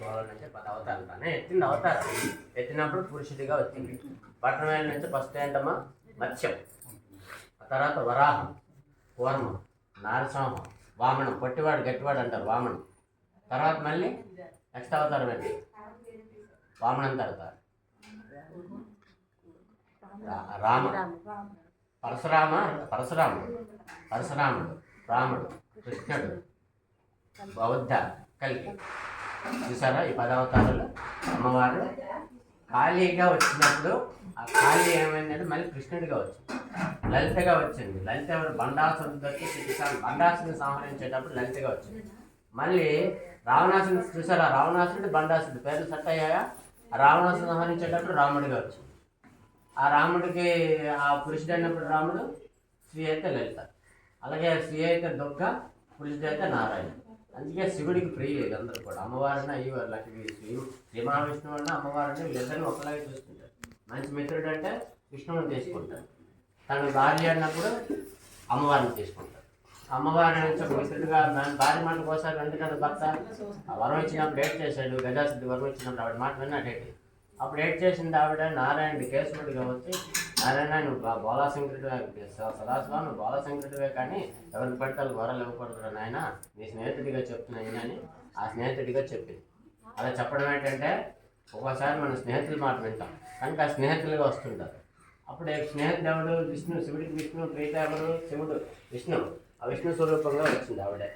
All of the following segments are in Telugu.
మూలం నుంచి 10 అవతారాలు తానే ఎత్తింది అవతారం. ఎత్తినప్పుడు పురుషుడిగా వచ్చింది. పట్టణం నుంచి ఫస్ట్ ఏంటమ్మా మత్స్యం, ఆ తర్వాత వరాహం, కూర్మం, నారసింహం, వామనం, పొట్టివాడు గట్టివాడు అంటారు వామనం. తర్వాత మళ్ళీ నెక్స్ట్ అవతారం ఏంటి వామనం తర్వాత రామ, పరశురాముడు, రాముడు, కృష్ణుడు, బౌద్ధ, కల్కి. చూసారా ఈ 10 అవతారాలు? అమ్మవారు ఖాళీగా వచ్చినప్పుడు ఆ ఖాళీ ఏమైందంటే మళ్ళీ కృష్ణుడిగా వచ్చింది, లలితగా వచ్చింది. లలిత ఎవరు? బండాసురుడికి బండాసుని సంహరించేటప్పుడు లలితగా వచ్చింది. మళ్ళీ రావణాసుని చూసారా? రావణాసురుడు బండాసురుడు పేర్లు సెట్ అయ్యాయా? రావణాసుని సంహరించేటప్పుడు రాముడిగా వచ్చింది. ఆ రాముడికి ఆ పురుషుడు అయినప్పుడు రాముడు, స్త్రీ అయితే లలిత. అలాగే స్త్రీ అయితే దుర్గ, పురుషుడు అయితే నారాయణ. అందుకే శివుడికి ప్రియ అందరూ కూడా. అమ్మవారిని అయ్యి శ్రీ మహావిష్ణువు అన్న అమ్మవారిని వీళ్ళిద్దరిని ఒకలాగే చూసుకుంటారు. మంచి మిత్రుడు అంటే విష్ణువుని తీసుకుంటారు. తను భార్య అన్నప్పుడు అమ్మవారిని తీసుకుంటారు. అమ్మవారి నుంచి ఒక మిత్రుడిగా భార్య మాట కోసారు. ఎందుకంటే భర్త ఆ వరం ఇచ్చినప్పుడు డేట్ చేశాడు, గజాసిద్ధి వరం ఇచ్చినప్పుడు ఆవిడ మాట విన్నా డేట్. అప్పుడు ఏడ్ చేసింది ఆవిడ నారాయణుడి కేశవుడిగా వచ్చి, నారాయణ నువ్వు బాలాశంకరుడివే, సదాశివా నువ్వు బాలాశంకరుడివే, కానీ ఎవరికి పడితే వరాలు ఇవ్వకూడదు నాయన, నీ స్నేహితుడిగా చెప్తున్నాయి అని ఆ స్నేహితుడిగా చెప్పింది. అలా చెప్పడం ఏంటంటే ఒక్కోసారి మన స్నేహితుల మాట వింటాం, కనుక ఆ స్నేహితులుగా వస్తుంటారు. అప్పుడు స్నేహితుడు ఎవడు? విష్ణు. శివుడికి విష్ణు, ప్రీత ఎవరు? శివుడు, విష్ణు. ఆ విష్ణు స్వరూపంగా వచ్చింది ఆవిడే.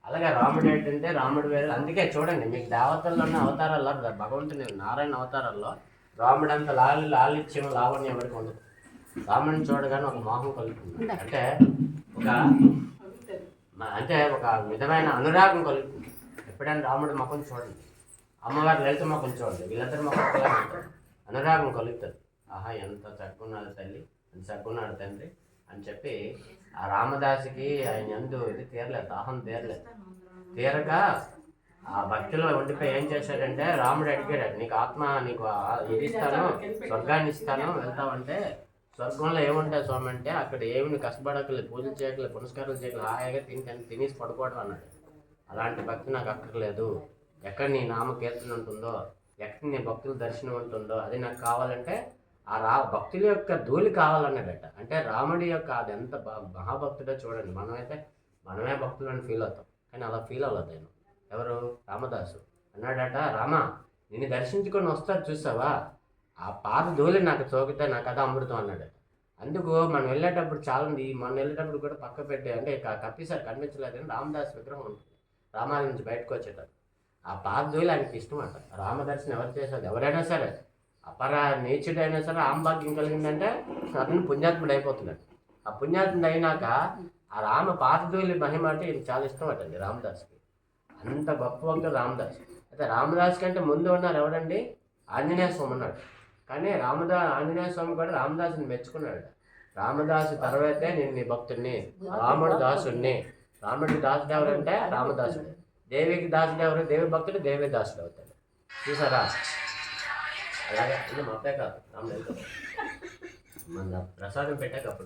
అలాగే రాముడు ఏంటంటే రాముడు వేరే. అందుకే చూడండి మీకు దేవతల్లో ఉన్న అవతారాల్లో భగవంతుని నారాయణ అవతారాల్లో రాముడు అంత లాలిత్యం లావణ్యం ఎవరికి ఉండదు. రాముడిని చూడగానే ఒక మోహం కలుగుతుంది, అంటే ఒక విధమైన అనురాగం కలుగుతుంది. ఎప్పుడైనా రాముడి ముఖం చూడండి, అమ్మవారి లలిత ముఖం చూడండి, వీళ్ళందరి ముఖం ఒకలాగా ఉంటుంది, అనురాగం కలుగుతుంది. ఆహా ఎంత చక్కగున్నాడు తల్లి, ఎంత చక్కగున్నాడు తండ్రి అని చెప్పి ఆ రామదాసికి ఆయన ఎందు ఇది తీరలేదు, దాహం తీరక ఆ భక్తిలో ఉండిపోయి ఏం చేశాడంటే రాముడు అడిగాడు, నీకు ఆత్మ నీకు ఇది ఇస్తాను, స్వర్గాన్ని ఇస్తాను, వెళ్తావంటే స్వర్గంలో ఏముంటాయి స్వామి అంటే అక్కడ ఏమి కష్టపడక్కర్లేదు, పూజలు చేయక్కర్లేదు, పునస్కారాలు చేయక్కర్లేదు, హాయిగా తినేసి పడుకోవడం అన్నాడు. అలాంటి భక్తి నాకు అక్కర్లేదు. ఎక్కడ నీ నామ కీర్తన ఉంటుందో, ఎక్కడ నీ భక్తుల దర్శనం ఉంటుందో అది నాకు కావాలంటే ఆ భక్తుల యొక్క ధూళి కావాలన్నాడట. అంటే రాముడి యొక్క అది ఎంత మహాభక్తుడో చూడండి. మనమే భక్తులని ఫీల్ అవుతాం, కానీ అలా ఫీల్ అవ్వలేదు ఆయన. ఎవరు? రామదాసు అన్నాడట, రామా నిన్ను దర్శించుకొని వస్తాడు చూసావా, ఆ పాద ధూళి నాకు సోకితే నాకు అదా అమృతం అన్నాడట. అందుకు మనం వెళ్ళేటప్పుడు చాలామంది మనం వెళ్ళేటప్పుడు కూడా పక్క పెట్టి అంటే కప్పిసారి కనిపించలేదు కానీ రామదాస్ విగ్రహం ఉంటుంది రామాలయం నుంచి బయటకు వచ్చేటప్పుడు. ఆ పాద ధూళి ఆయనకి ఇష్టం అంట. రామదర్శనం ఎవరు చేసేది? ఎవరైనా సరే అపర నీచుడైనా సరే ఆంభాగ్యం కలిగిందంటే అతను పుణ్యాత్ముడు అయిపోతున్నాడు. ఆ పుణ్యాత్ముడు అయినాక ఆ రామ పాతధూళి మహిమ అంటే ఇది చాలా ఇష్టం అటండి రామదాస్కి. అంత గొప్ప భక్తుడు రామదాస్. అయితే రామదాస్ కంటే ముందు ఉన్నారు ఎవరండి? ఆంజనేయ స్వామి ఉన్నాడు. కానీ ఆంజనేయ స్వామి కూడా రామదాసుని మెచ్చుకున్నాడు. రామదాసు తర్వాతే నేను నీ భక్తుడిని, రాముడు దాసుడిని. రాముడికి దాసుడు ఎవరంటే రామదాసుడు, దేవికి దాసుడు ఎవరు? దేవి భక్తుడు దేవి దాసుడు అవుతాడు. చూసారా? అలాగే ఇది మా అబ్బాయి కాదు రాముడు మన ప్రసాదం పెట్టాక అప్పుడు